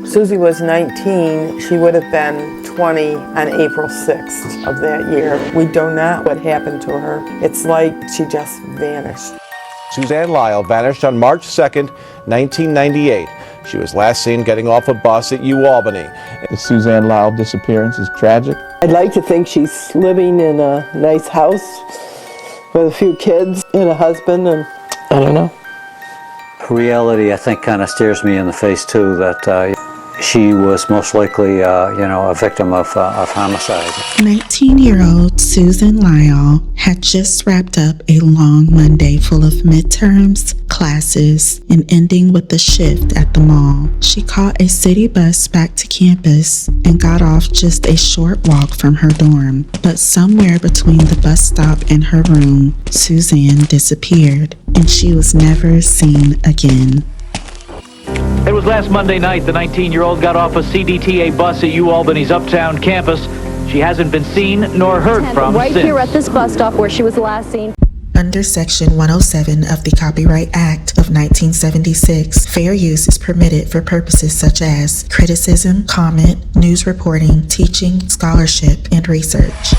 Susie was 19. She would have been 20 on April 6th of that year. We don't know what happened to her. It's like she just vanished. Suzan Lyall vanished on March 2nd, 1998. She was last seen getting off a bus at Albany. The Suzan Lyall disappearance is tragic. I'd like to think she's living in a nice house with a few kids and a husband, and I don't know. Reality, I think, kind of stares me in the face too, that she was most likely, a victim of homicide. 19-year-old Suzan Lyall had just wrapped up a long Monday full of midterms, classes, and ending with a shift at the mall. She caught a city bus back to campus and got off just a short walk from her dorm. But somewhere between the bus stop and her room, Suzanne disappeared, and she was never seen again. It was last Monday night. The 19-year-old got off a CDTA bus at Albany's Uptown campus. She hasn't been seen nor heard from right since. Here at this bus stop where she was last seen. Under Section 107 of the Copyright Act of 1976, fair use is permitted for purposes such as criticism, comment, news reporting, teaching, scholarship, and research.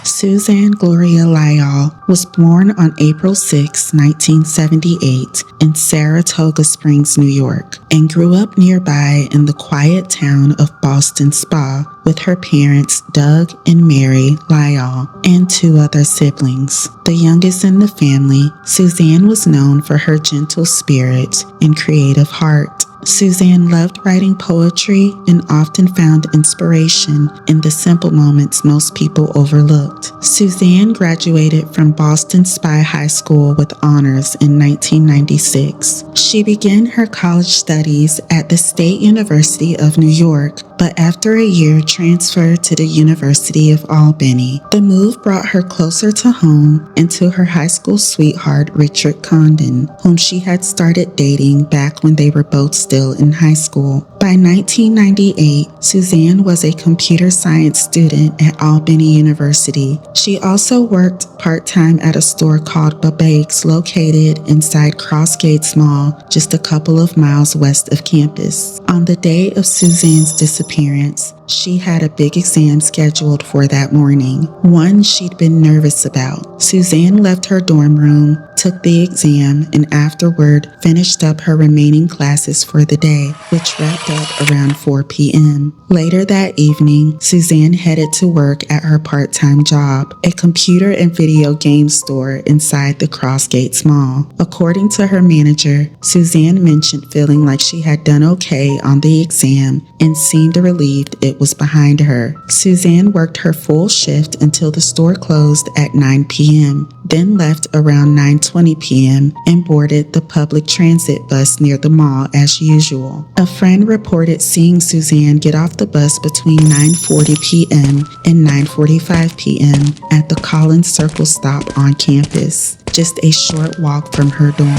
Suzanne Gloria Lyall was born on April 6, 1978 in Saratoga Springs, New York, and grew up nearby in the quiet town of Boston Spa with her parents Doug and Mary Lyall and two other siblings. The youngest in the family, Suzanne was known for her gentle spirit and creative heart. Suzanne loved writing poetry and often found inspiration in the simple moments most people overlooked. Suzanne graduated from Boston Spa High School with honors in 1996. She began her college studies at the State University of New York, but after a year transferred to the University of Albany. The move brought her closer to home and to her high school sweetheart, Richard Condon, whom she had started dating back when they were both still in high school. By 1998, Suzanne was a computer science student at Albany University. She also worked part-time at a store called Babake's located inside Crossgates Mall, just a couple of miles west of campus. On the day of Suzanne's disappearance, she had a big exam scheduled for that morning, one she'd been nervous about. Suzanne left her dorm room, took the exam, and afterward finished up her remaining classes for the day, which wrapped up around 4 p.m. Later that evening, Suzanne headed to work at her part-time job, a computer and video game store inside the Crossgates Mall. According to her manager, Suzanne mentioned feeling like she had done okay on the exam and seemed relieved it was behind her. Suzanne worked her full shift until the store closed at 9 p.m., then left around 9:20 p.m. and boarded the public transit bus near the mall as usual. A friend reported seeing Suzanne get off the bus between 9:40 p.m. and 9:45 p.m. at the Collins Circle stop on campus, just a short walk from her dorm.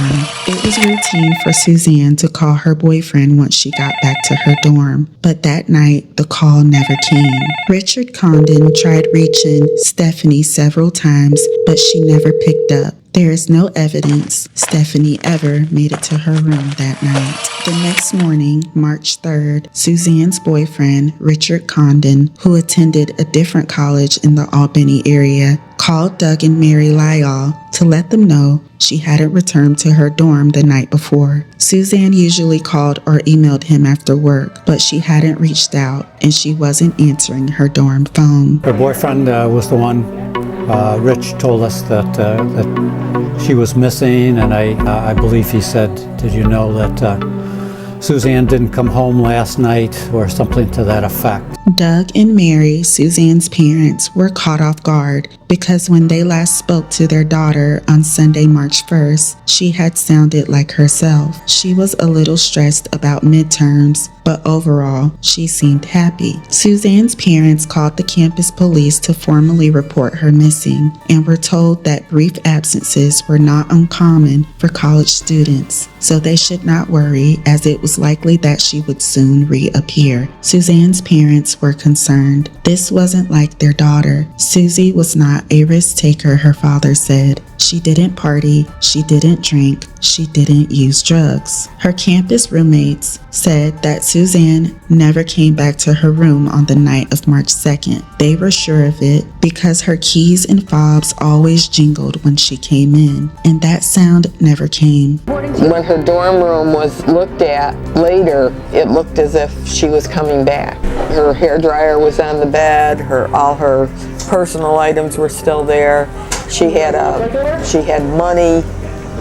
It was routine for Suzanne to call her boyfriend once she got back to her dorm, but that night the call never came. Richard Condon tried reaching Stephanie several times, but she never picked up. There is no evidence Stephanie ever made it to her room that night. The next morning, March 3rd, Suzanne's boyfriend, Richard Condon, who attended a different college in the Albany area, called Doug and Mary Lyall to let them know she hadn't returned to her dorm the night before. Suzanne usually called or emailed him after work, but she hadn't reached out and she wasn't answering her dorm phone. Her boyfriend was the one. Rich told us that she was missing, and I believe he said, "Did you know that Suzanne didn't come home last night," or something to that effect. Doug and Mary, Suzanne's parents, were caught off guard because when they last spoke to their daughter on Sunday, March 1st, she had sounded like herself. She was a little stressed about midterms, but overall, she seemed happy. Suzanne's parents called the campus police to formally report her missing and were told that brief absences were not uncommon for college students, so they should not worry as it was likely that she would soon reappear. Suzanne's parents were concerned. This wasn't like their daughter. Susie was not a risk taker, her father said. She didn't party, she didn't drink, she didn't use drugs. Her campus roommates said that Suzanne never came back to her room on the night of March 2nd. They were sure of it because her keys and fobs always jingled when she came in, and that sound never came. When her dorm room was looked at later, it looked as if she was coming back. Her hairdryer was on the bed, all her personal items were still there. She had money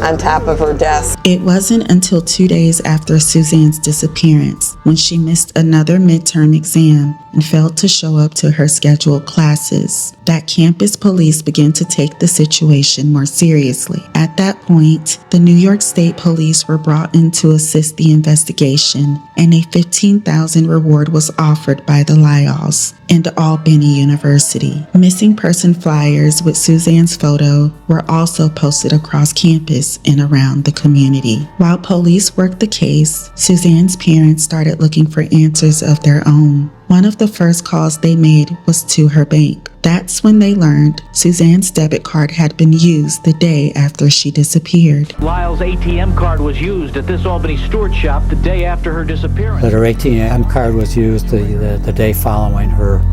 on top of her desk. It wasn't until 2 days after Suzanne's disappearance, when she missed another midterm exam and failed to show up to her scheduled classes, that campus police began to take the situation more seriously. At that point, the New York State Police were brought in to assist the investigation, and a $15,000 reward was offered by the Lyalls and Albany University. Missing person flyers with Suzanne's photo were also posted across campus and around the community. While police worked the case, Suzanne's parents started looking for answers of their own. One of the first calls they made was to her bank. That's when they learned Suzanne's debit card had been used the day after she disappeared. Lyall's ATM card was used at this Albany Stewart shop the day after her disappearance. That her ATM card was used the day following her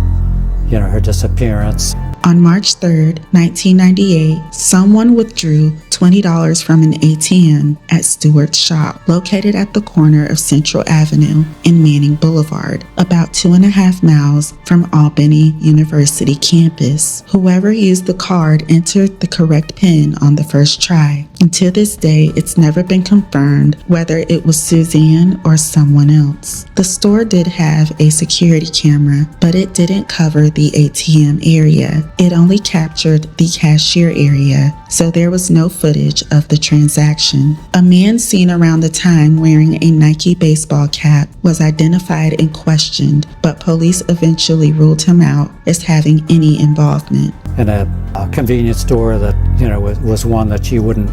disappearance. On March 3rd, 1998, someone withdrew $20 from an ATM at Stewart's shop, located at the corner of Central Avenue and Manning Boulevard, about 2.5 miles from Albany University campus. Whoever used the card entered the correct PIN on the first try. And to this day, it's never been confirmed whether it was Suzanne or someone else. The store did have a security camera, but it didn't cover the ATM area. It only captured the cashier area, so there was no footage of the transaction. A man seen around the time wearing a Nike baseball cap was identified and questioned, but police eventually ruled him out as having any involvement. In a convenience store that was one that she wouldn't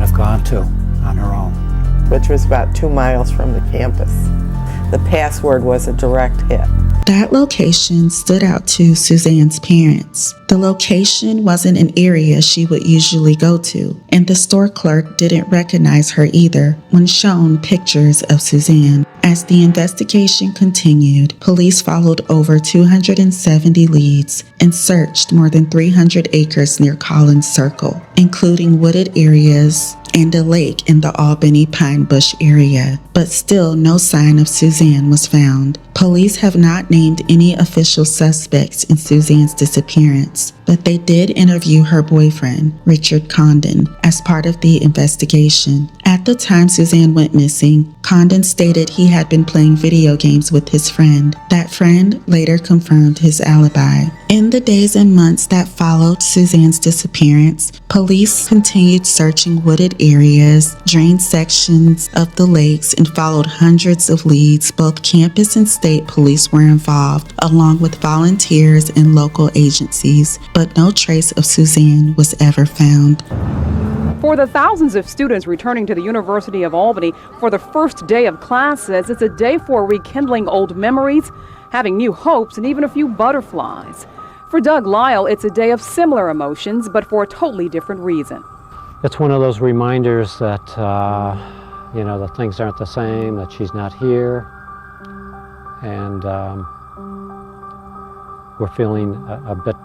have gone to on her own, which was about 2 miles from the campus. The password was a direct hit. That location stood out to Suzanne's parents. The location wasn't an area she would usually go to, and the store clerk didn't recognize her either when shown pictures of Suzanne. As the investigation continued, police followed over 270 leads and searched more than 300 acres near Collins Circle, including wooded areas and a lake in the Albany Pine Bush area, but still no sign of Suzanne was found. Police have not named any official suspects in Suzanne's disappearance, but they did interview her boyfriend, Richard Condon, as part of the investigation. At the time Suzanne went missing, Condon stated he had been playing video games with his friend. That friend later confirmed his alibi. In the days and months that followed Suzanne's disappearance, police continued searching wooded areas, drained sections of the lakes, and followed hundreds of leads. Both campus and state police were involved, along with volunteers and local agencies, but no trace of Suzanne was ever found. For the thousands of students returning to the University of Albany for the first day of classes, it's a day for rekindling old memories, having new hopes, and even a few butterflies. For Doug Lyall, it's a day of similar emotions, but for a totally different reason. It's one of those reminders that, that things aren't the same, that she's not here, and we're feeling a bit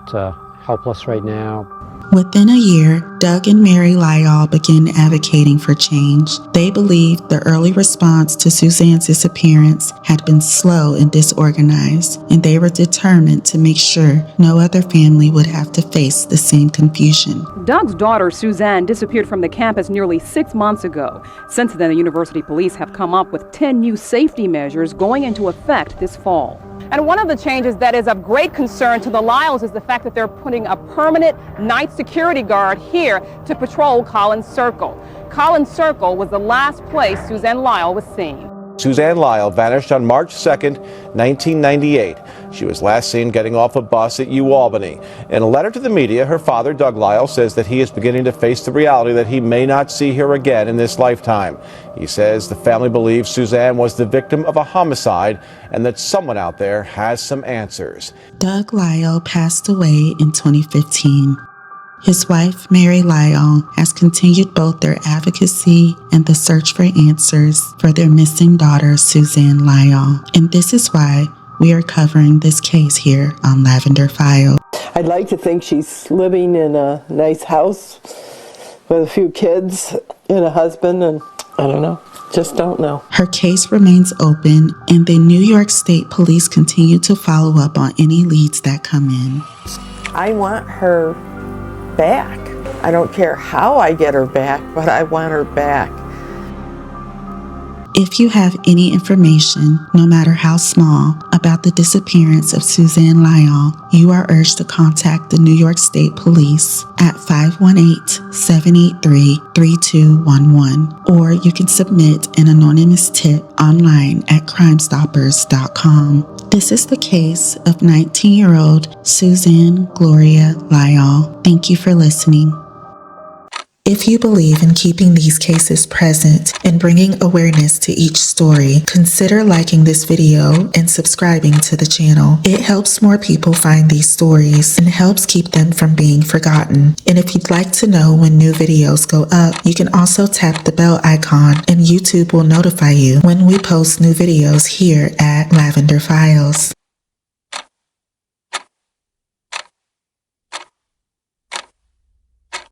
helpless right now. Within a year, Doug and Mary Lyall began advocating for change. They believed the early response to Suzanne's disappearance had been slow and disorganized, and they were determined to make sure no other family would have to face the same confusion. Doug's daughter, Suzanne, disappeared from the campus nearly 6 months ago. Since then, the university police have come up with 10 new safety measures going into effect this fall. And one of the changes that is of great concern to the Lyalls is the fact that they're putting a permanent night security guard here to patrol Collins Circle. Collins Circle was the last place Suzanne Lyall was seen. Suzan Lyall vanished on March 2nd, 1998. She was last seen getting off a bus at UAlbany. In a letter to the media, her father, Doug Lyall, says that he is beginning to face the reality that he may not see her again in this lifetime. He says the family believes Suzanne was the victim of a homicide and that someone out there has some answers. Doug Lyall passed away in 2015. His wife, Mary Lyall, has continued both their advocacy and the search for answers for their missing daughter, Suzan Lyall. And this is why we are covering this case here on Lavender Files. I'd like to think she's living in a nice house with a few kids and a husband, and I don't know, just don't know. Her case remains open, and the New York State Police continue to follow up on any leads that come in. I want her back. I don't care how I get her back, but I want her back. If you have any information, no matter how small, about the disappearance of Suzan Lyall, you are urged to contact the New York State Police at 518-783-3211, or you can submit an anonymous tip online at crimestoppers.com. This is the case of 19-year-old Suzanne Gloria Lyall. Thank you for listening. If you believe in keeping these cases present and bringing awareness to each story, consider liking this video and subscribing to the channel. It helps more people find these stories and helps keep them from being forgotten. And if you'd like to know when new videos go up, you can also tap the bell icon and YouTube will notify you when we post new videos here at Lavender Files.